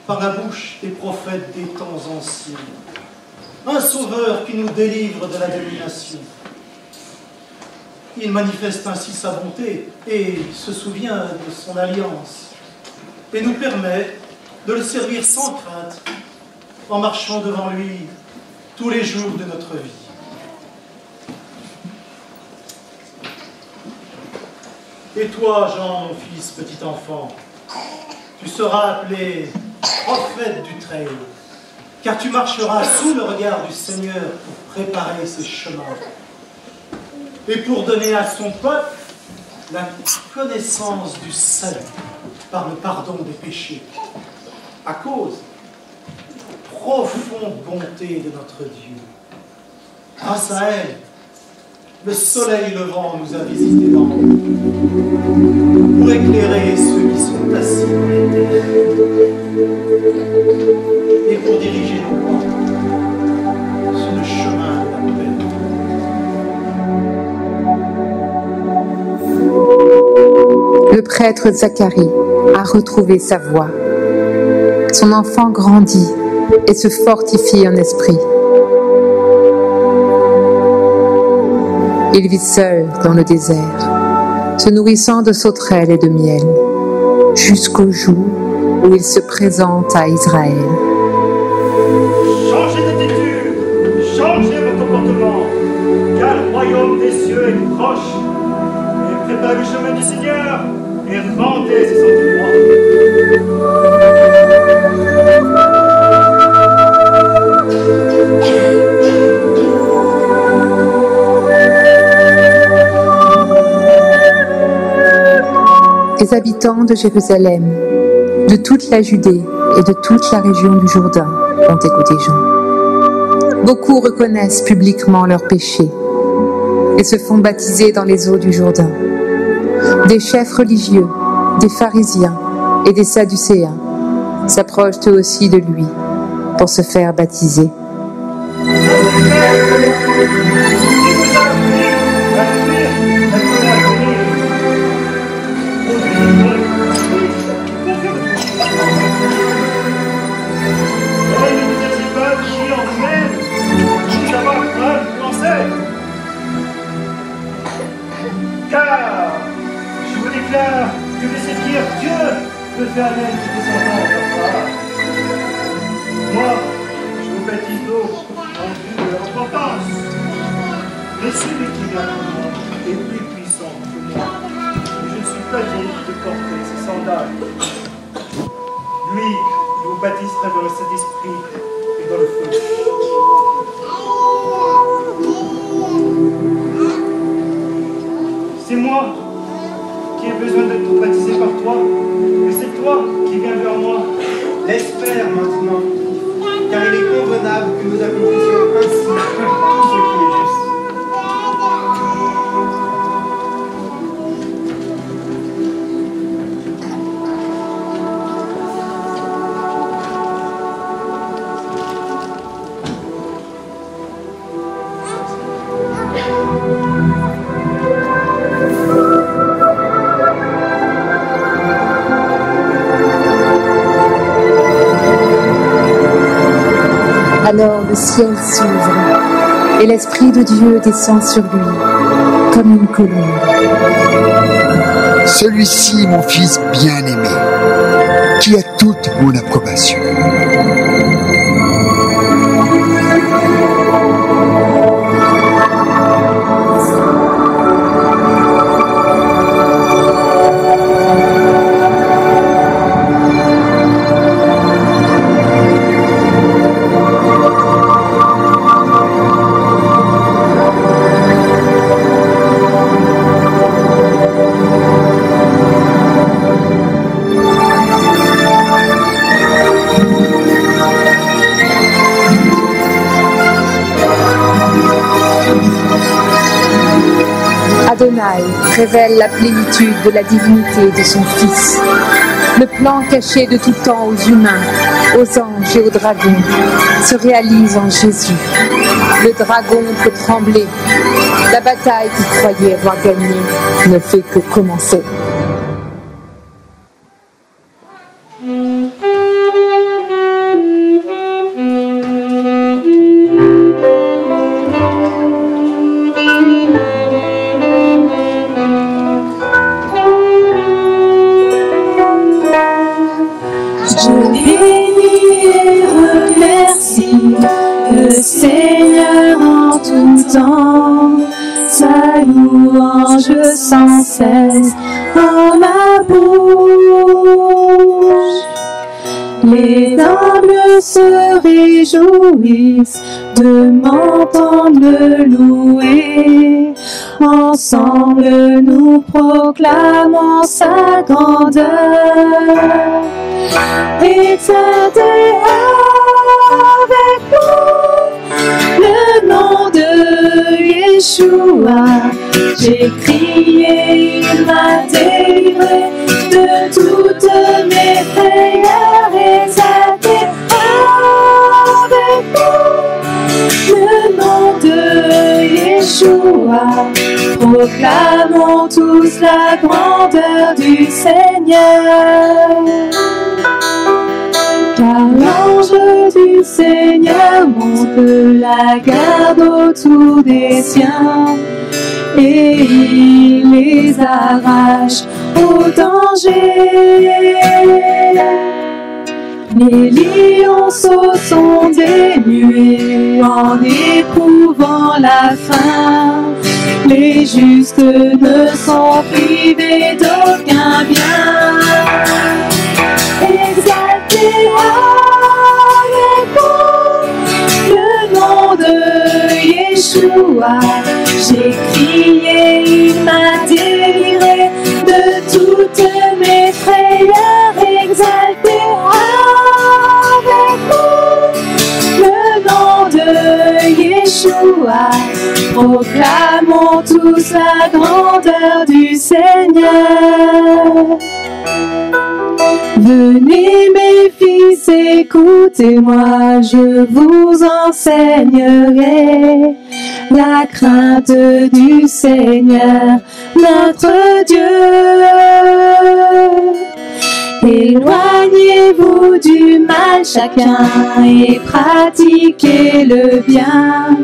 par la bouche des prophètes des temps anciens. Un sauveur qui nous délivre de la domination. Il manifeste ainsi sa bonté et se souvient de son alliance et nous permet de le servir sans crainte en marchant devant lui tous les jours de notre vie. Et toi, Jean, mon fils, petit enfant, tu seras appelé prophète du Très-Haut, car tu marcheras sous le regard du Seigneur pour préparer ses chemins. et pour donner à son peuple la connaissance du salut par le pardon des péchés, à cause profonde bonté de notre Dieu. Grâce à elle, le soleil levant nous a visités d'en haut pour éclairer ceux qui sont assis dans les terres et pour diriger nos pas sur le chemin de la paix. Le prêtre Zacharie a retrouvé sa voix. Son enfant grandit et se fortifie en esprit. Il vit seul dans le désert, se nourrissant de sauterelles et de miel, jusqu'au jour où il se présente à Israël. Changez d'attitude, changez votre comportement, car le royaume des cieux est proche. Et préparez le chemin du Seigneur et rendez ses sentiments. Les habitants de Jérusalem, de toute la Judée et de toute la région du Jourdain ont écouté Jean. Beaucoup reconnaissent publiquement leurs péchés et se font baptiser dans les eaux du Jourdain. Des chefs religieux, des pharisiens et des sadducéens s'approchent eux aussi de lui pour se faire baptiser. Car je vous déclare que de séduire Dieu peut faire même des descendants d'Abraham. Moi, je vous baptise d'eau en vue de la repentance. Mais celui qui vient après moi est plus puissant que moi. Et je ne suis pas digne de porter ses sandales. Lui, il vous baptisera dans le Saint-Esprit et dans le feu. C'est moi qui ai besoin d'être baptisé par toi, et c'est toi qui viens vers moi. Laisse faire maintenant, car il est convenable que nous accomplissions ainsi tout ce qui est juste. Alors le ciel s'ouvre et l'Esprit de Dieu descend sur lui comme une colombe. Celui-ci, mon fils bien-aimé, qui a toute mon approbation. Adonai révèle la plénitude de la divinité de son Fils. Le plan caché de tout temps aux humains, aux anges et aux dragons se réalise en Jésus. Le dragon peut trembler. La bataille qu'il croyait avoir gagnée ne fait que commencer. Sa louange sans cesse en ma bouche. Les humbles se réjouissent de m'entendre le louer Ensemble, nous proclamons sa grandeur. Exaltez avec nous le nom de Yeshua. J'ai crié, il m'a délivré de toutes mes frayeurs. Exaltez avec nous le nom de Yeshua. Proclamons tous la grandeur du Seigneur. Car l'ange du Seigneur monte la garde autour des siens et il les arrache au danger. Les lions sont dénués en éprouvant la faim. Les justes ne sont privés d'aucun bien. Exaltez avec nous le nom de Yeshua. J'ai crié, il m'a délivré de toutes mes frayeurs. Exaltez avec nous le nom de Yeshua. Proclamons tous la grandeur du Seigneur. Venez mes fils, écoutez-moi, je vous enseignerai la crainte du Seigneur, notre Dieu. Éloignez-vous du mal chacun et pratiquez le bien.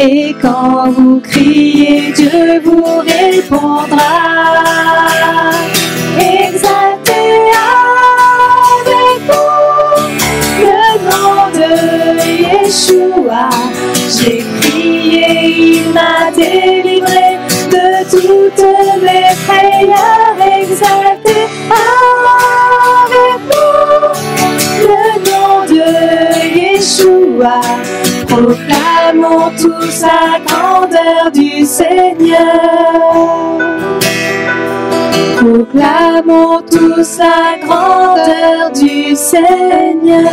Et quand vous criez, Dieu vous répondra. Exaltez avec vous le nom de Yeshua. J'ai crié, il m'a délivré de toutes mes frayeurs. Exaltez avec nous le nom de Yeshua. Proclamons tous la grandeur du Seigneur. Proclamons tous la grandeur du Seigneur.